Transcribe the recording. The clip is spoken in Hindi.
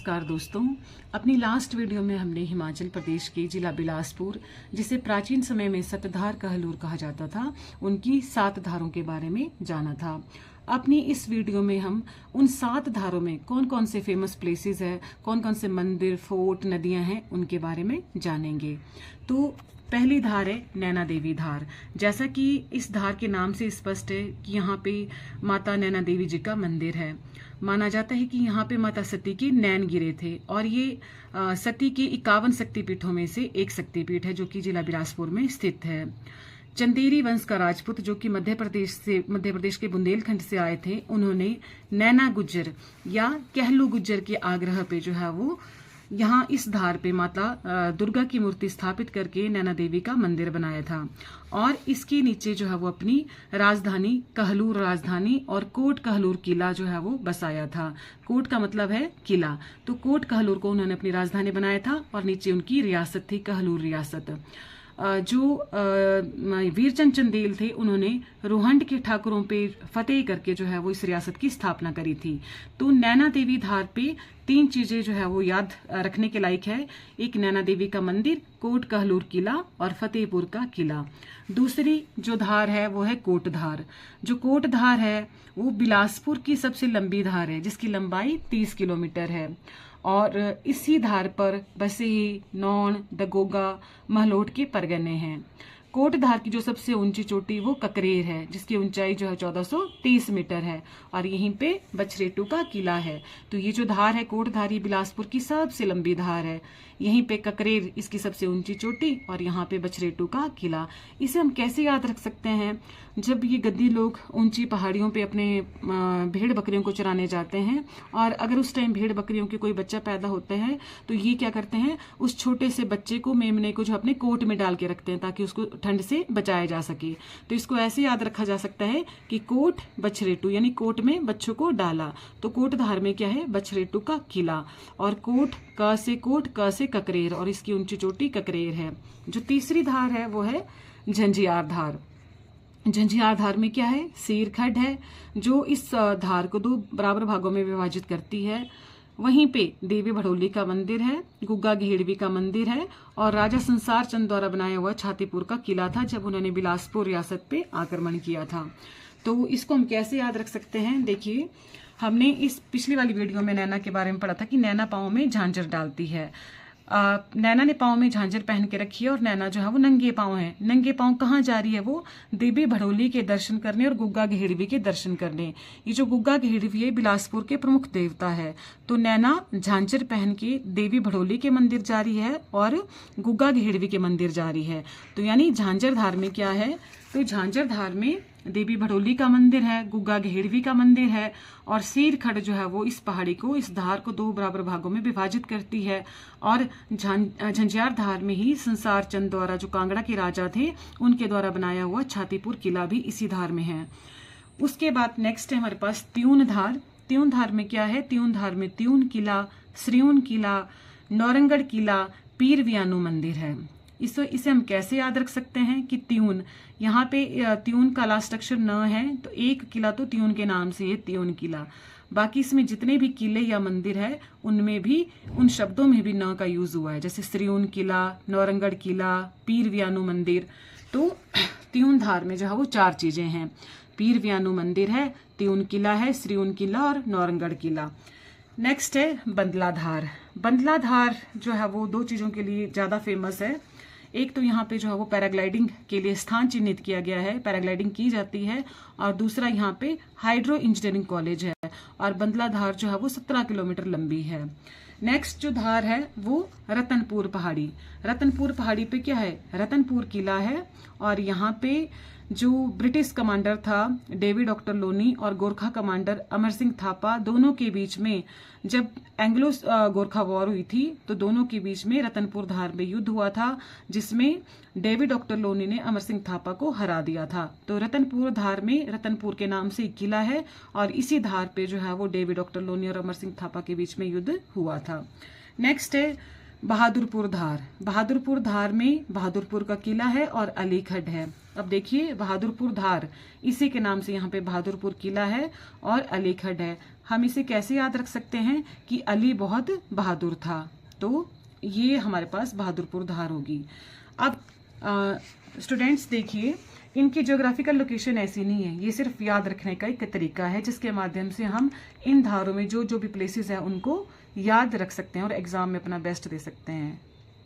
नमस्कार दोस्तों। अपनी लास्ट वीडियो में हमने हिमाचल प्रदेश के जिला बिलासपुर, जिसे प्राचीन समय में सतधार कहलूर कहा जाता था, उनकी 7 धारों के बारे में जाना था। अपनी इस वीडियो में हम उन 7 धारों में कौन कौन से फेमस प्लेसेस है, कौन कौन से मंदिर, फोर्ट, नदियां हैं, उनके बारे में जानेंगे। तो पहली धार है नैना देवी धार। जैसा कि इस धार के नाम से स्पष्ट है कि यहाँ पे माता नैना देवी जी का मंदिर है। माना जाता है कि यहाँ पे माता सती के नैन गिरे थे और ये सती के 51 शक्तिपीठों में से एक शक्तिपीठ है, जो कि जिला बिलासपुर में स्थित है। चंदेरी वंश का राजपूत, जो कि मध्य प्रदेश के बुंदेलखंड से आए थे, उन्होंने नैना गुज्जर या कहलू गुज्जर के आग्रह पे जो है वो यहाँ इस धार पे माता दुर्गा की मूर्ति स्थापित करके नैना देवी का मंदिर बनाया था और इसके नीचे जो है वो अपनी राजधानी कहलूर राजधानी और कोट कहलूर किला जो है वो बसाया था। कोट का मतलब है किला, तो कोट कहलूर को उन्होंने अपनी राजधानी बनाया था और नीचे उनकी रियासत थी कहलूर रियासत। जो वीरचंद चंदेल थे, उन्होंने रोहंड के ठाकुरों पे फतेह करके जो है वो इस रियासत की स्थापना करी थी। तो नैना देवी धार पे 3 चीजें जो है वो याद रखने के लायक है। एक नैना देवी का मंदिर, कोट कहलूर किला और फतेहपुर का किला। दूसरी जो धार है वो है कोट धार। जो कोट धार है वो बिलासपुर की सबसे लंबी धार है, जिसकी लंबाई 30 किलोमीटर है और इसी धार पर बसे ही नौन, दगोगा, महलोट के परगने हैं। कोट धार की जो सबसे ऊंची चोटी वो ककरेर है, जिसकी ऊंचाई जो है 1430 मीटर है और यहीं पे बछरेटू का किला है। तो ये जो धार है कोट धार, ये बिलासपुर की सबसे लंबी धार है। यहीं पे ककरेर इसकी सबसे ऊंची चोटी और यहाँ पे बछरेटू का किला। इसे हम कैसे याद रख सकते हैं? जब ये गद्दी लोग ऊंची पहाड़ियों पे अपने भेड़ बकरियों को चराने जाते हैं और अगर उस टाइम भेड़ बकरियों के कोई बच्चा पैदा होता है तो ये क्या करते हैं, उस छोटे से बच्चे को, मेमने को जो अपने कोट में डाल के रखते हैं ताकि उसको ठंड से बचाया जा सके। तो इसको ऐसे याद रखा जा सकता है कि कोट बछरेटू, यानी कोट में बच्चों को डाला। तो कोट धार में क्या है, बछरेटू का किला। और कोट क से कोट, क से ककरेर और इसकी ऊंची चोटी ककरेर है। जो तीसरी धार है वो है झंझियार धार। झंझियार धार में क्या है, सीर खड्ड है, जो इस धार को 2 बराबर भागों में विभाजित करती है। वहीं पे देवी भड़ोली का मंदिर है, गुग्गा घेड़वी का मंदिर है और राजा संसार चंद द्वारा बनाया हुआ छातीपुर का किला था, जब उन्होंने बिलासपुर रियासत पे आक्रमण किया था। तो इसको हम कैसे याद रख सकते हैं? देखिए, हमने इस पिछली वाली वीडियो में नैना के बारे में पढ़ा था कि नैना पाँव में झांझर डालती है। नैना ने पाँव में झांझर पहन के रखी है और नैना जो है वो नंगे पाँव है। नंगे पाँव कहाँ जा रही है? वो देवी भड़ोली के दर्शन करने और गुग्गा घेड़वी के दर्शन करने। ये जो गुग्गा घेड़वी है बिलासपुर के प्रमुख देवता है। तो नैना झांझर पहन के देवी भड़ोली के मंदिर जा रही है और गुग्गा घेड़वी के मंदिर जा रही है। तो यानी झांझर धार में क्या है, तो झांझर धार में देवी भड़ोली का मंदिर है, गुग्गा घेड़वी का मंदिर है और सीर खड्ड जो है वो इस पहाड़ी को, इस धार को 2 बराबर भागों में विभाजित करती है। और झंझियार धार में ही संसार चंद द्वारा, जो कांगड़ा के राजा थे, उनके द्वारा बनाया हुआ छातीपुर किला भी इसी धार में है। उसके बाद नेक्स्ट है हमारे पास त्यून धार। त्यून धार में क्या है, त्यून धार में त्यून किला, श्रीऊन किला, नौरंगढ़ किला, पीर वियानू मंदिर है। इसे हम कैसे याद रख सकते हैं कि त्यून, यहाँ पे त्यून का लास्ट अक्षर न है, तो एक किला तो त्यून के नाम से है त्यून किला। बाकी इसमें जितने भी किले या मंदिर है उनमें भी, उन शब्दों में भी न का यूज हुआ है, जैसे श्रीऊन किला, नौरंगढ़ किला, पीर वियानू मंदिर। तो त्यून धार में जो है वो 4 चीजें हैं, पीर वियानू मंदिर है, त्यून किला है, श्रीऊन किला और नौरंगढ़ किला। नेक्स्ट है बंदला धार। बंदला धार जो है वो 2 चीजों के लिए ज्यादा फेमस है। एक तो यहाँ पे जो है वो पैराग्लाइडिंग के लिए स्थान चिन्हित किया गया है, पैराग्लाइडिंग की जाती है, और दूसरा यहाँ पे हाइड्रो इंजीनियरिंग कॉलेज है। और बंदला धार जो है वो 17 किलोमीटर लंबी है। नेक्स्ट जो धार है वो रतनपुर पहाड़ी। रतनपुर पहाड़ी पे क्या है, रतनपुर किला है और यहाँ पे जो ब्रिटिश कमांडर था डेविड ऑक्टरलोनी और गोरखा कमांडर अमर सिंह थापा, दोनों के बीच में जब एंग्लो गोरखा वॉर हुई थी तो दोनों के बीच में रतनपुर धार में युद्ध हुआ था, जिसमें डेविड ऑक्टरलोनी ने अमर सिंह थापा को हरा दिया था। तो रतनपुर धार में रतनपुर के नाम से एक किला है और इसी धार पे जो है वो डेविड ऑक्टरलोनी और अमर सिंह थापा के बीच में युद्ध हुआ था। नेक्स्ट है बहादुरपुर धार। बहादुरपुर धार में बहादुरपुर का किला है और अलीगढ़ है। अब देखिए बहादुरपुर धार, इसी के नाम से यहाँ पे बहादुरपुर किला है और अलीगढ़ है। हम इसे कैसे याद रख सकते हैं कि अली बहुत बहादुर था, तो ये हमारे पास बहादुरपुर धार होगी। अब स्टूडेंट्स देखिए, इनकी ज्योग्राफिकल लोकेशन ऐसी नहीं है, ये सिर्फ याद रखने का एक तरीका है जिसके माध्यम से हम इन धारों में जो जो भी प्लेसेस हैं उनको याद रख सकते हैं और एग्जाम में अपना बेस्ट दे सकते हैं।